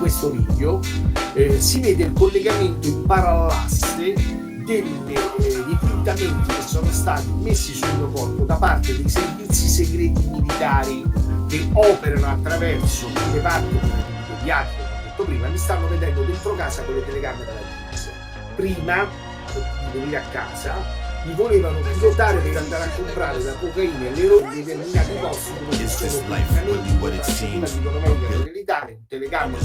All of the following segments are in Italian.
questo video si vede il collegamento in parallasse dei puntamenti che sono stati messi sul mio corpo da parte dei servizi segreti militari che operano attraverso le parti mediatiche, come ho detto prima. Mi stanno vedendo dentro casa con le telecamere della polizia. Prima di venire a casa mi volevano pilotare per andare a comprare la cocaina e l'eroina in determinati posti dove ci sono praticamente militare, telecamere,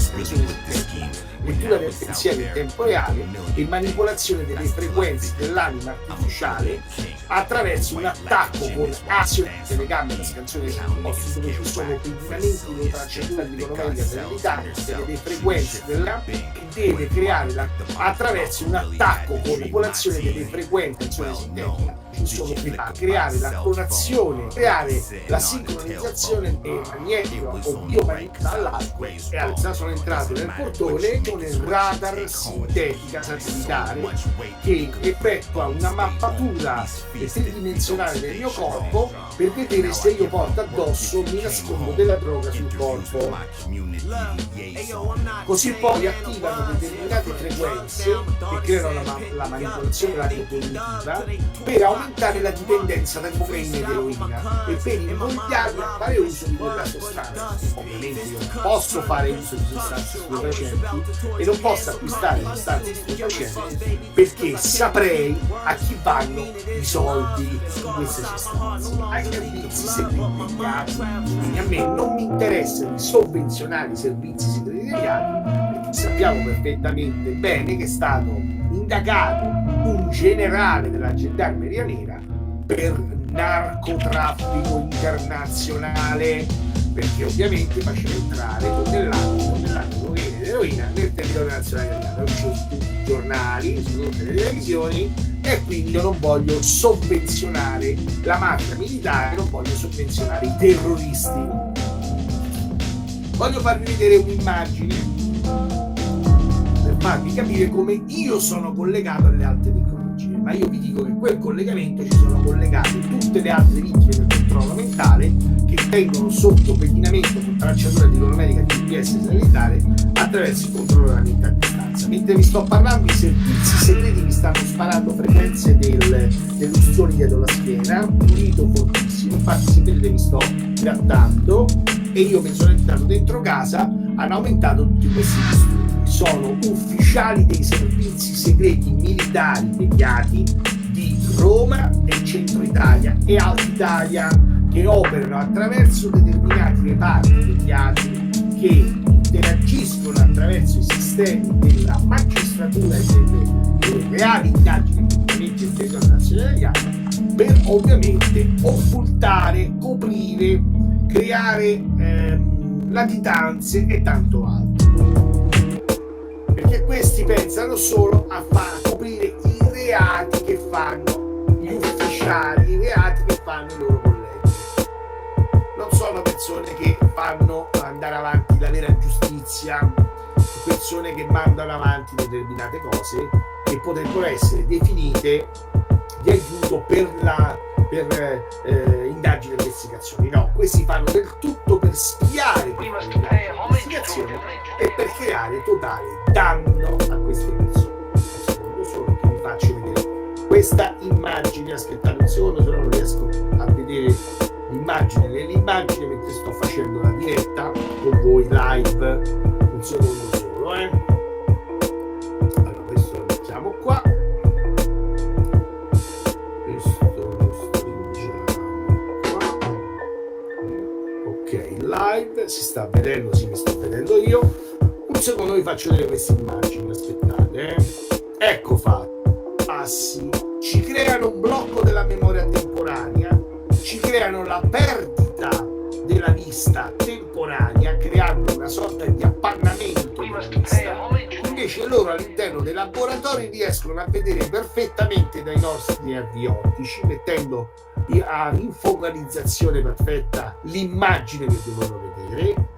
lettura del pensiero in tempo reale e manipolazione delle frequenze dell'anima artificiale attraverso un attacco con azioni di telecamere, scansione di posti dove ci sono pedinamenti delle tracciatura di economia militare, delle frequenze dell'anima che deve creare attraverso un attacco con manipolazione delle frequenze ci sono a creare la clonazione, creare la sincronizzazione magnetica o biomanica dall'alto. E allora sono entrato nel portone con il radar sintetica satellitare che effettua una mappatura tridimensionale del mio corpo per vedere se io porto addosso mi nascondo della droga sul corpo. Così poi attivano determinate frequenze che creano la manipolazione radiocognitiva per aumentare la dipendenza da cocaina ed eroina e per invogliarmi a fare uso di quella sostanza. Ovviamente io non posso fare uso di sostanze stupefacenti e non posso acquistare sostanze stupefacenti perché saprei a chi vanno i soldi di queste sostanze, ai servizi segreti mediati. Quindi a me non mi interessa di sovvenzionare i servizi segreti mediati, perché sappiamo perfettamente bene che è stato indagato un generale della gendarmeria nera per narcotraffico internazionale, perché ovviamente faceva entrare tonnellate di cocaina ed eroina nel territorio nazionale italiano. Su tutti i giornali, su tutte le televisioni, e quindi io non voglio sovvenzionare la mafia militare, non voglio sovvenzionare i terroristi. Voglio farvi vedere un'immagine per farvi capire come io sono collegato alle altre tecnologie, ma io vi dico che quel collegamento ci sono collegate tutte le altre vittime del controllo mentale che tengono sotto pedinamento con tracciatura di medica di GPS sanitaria attraverso il controllo della mente a distanza. Mentre vi sto parlando, i servizi segreti mi stanno sparando frequenze dell'ustione dietro la schiena, un rito fortissimo. Infatti se vedete mi sto grattando e io mi sono entrato dentro casa, hanno aumentato tutti questi disturbi. Sono ufficiali dei servizi segreti militari deviati di Roma e Centro Italia e Alta Italia che operano attraverso determinati reparti deviati che interagiscono attraverso i sistemi della magistratura e delle reali indagini del territorio nazionale italiano per ovviamente occultare, coprire, creare latitanze e tanto altro, perché questi pensano solo a coprire i reati che fanno gli ufficiali, i reati che fanno i loro colleghi. Non sono persone che fanno andare avanti la vera giustizia, persone che mandano avanti determinate cose che potrebbero essere definite di aiuto per indagini e investigazioni. No, questi fanno del tutto per spiare investigazioni e per creare totale danno a queste persone. Secondo solo che vi faccio vedere questa immagine. Aspettate un secondo, se no non riesco a vedere l'immagine nell'immagine mentre sto facendo la diretta con voi live. Un secondo solo, Allora, questo lo mettiamo qua. Live, si sta vedendo, sì, mi sto vedendo io. Un secondo vi faccio vedere queste immagini, aspettate, Ecco fatto. Passi, ci creano un blocco della memoria temporanea, ci creano la perdita della vista temporanea, creando una sorta di appannamento della vista. Invece loro all'interno dei laboratori riescono a vedere perfettamente dai nostri nervi ottici, mettendo a infocalizzazione perfetta l'immagine che devono vedere,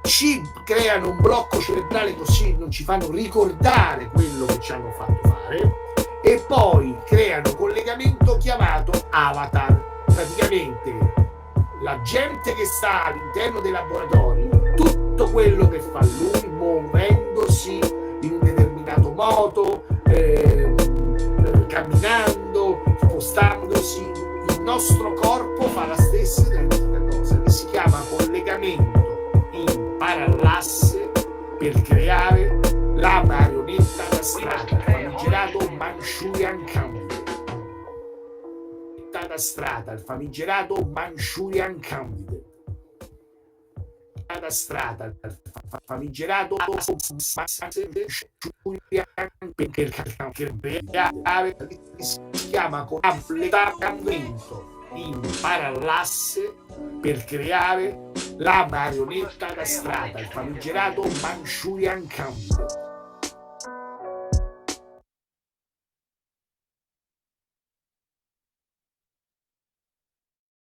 ci creano un blocco cerebrale così non ci fanno ricordare quello che ci hanno fatto fare e poi creano collegamento chiamato avatar. Praticamente la gente che sta all'interno dei laboratori, tutto quello che fa lui, muove nostro corpo fa la stessa identica cosa, che si chiama collegamento in parallasse per creare la marionetta da strada, il famigerato Manchurian Candidate. Da strada, il famigerato Manchurian Candidate. Da strada, il famigerato si chiama collegamento in parallasse per creare la marionetta da strada, il famigerato Manchurian Candidate.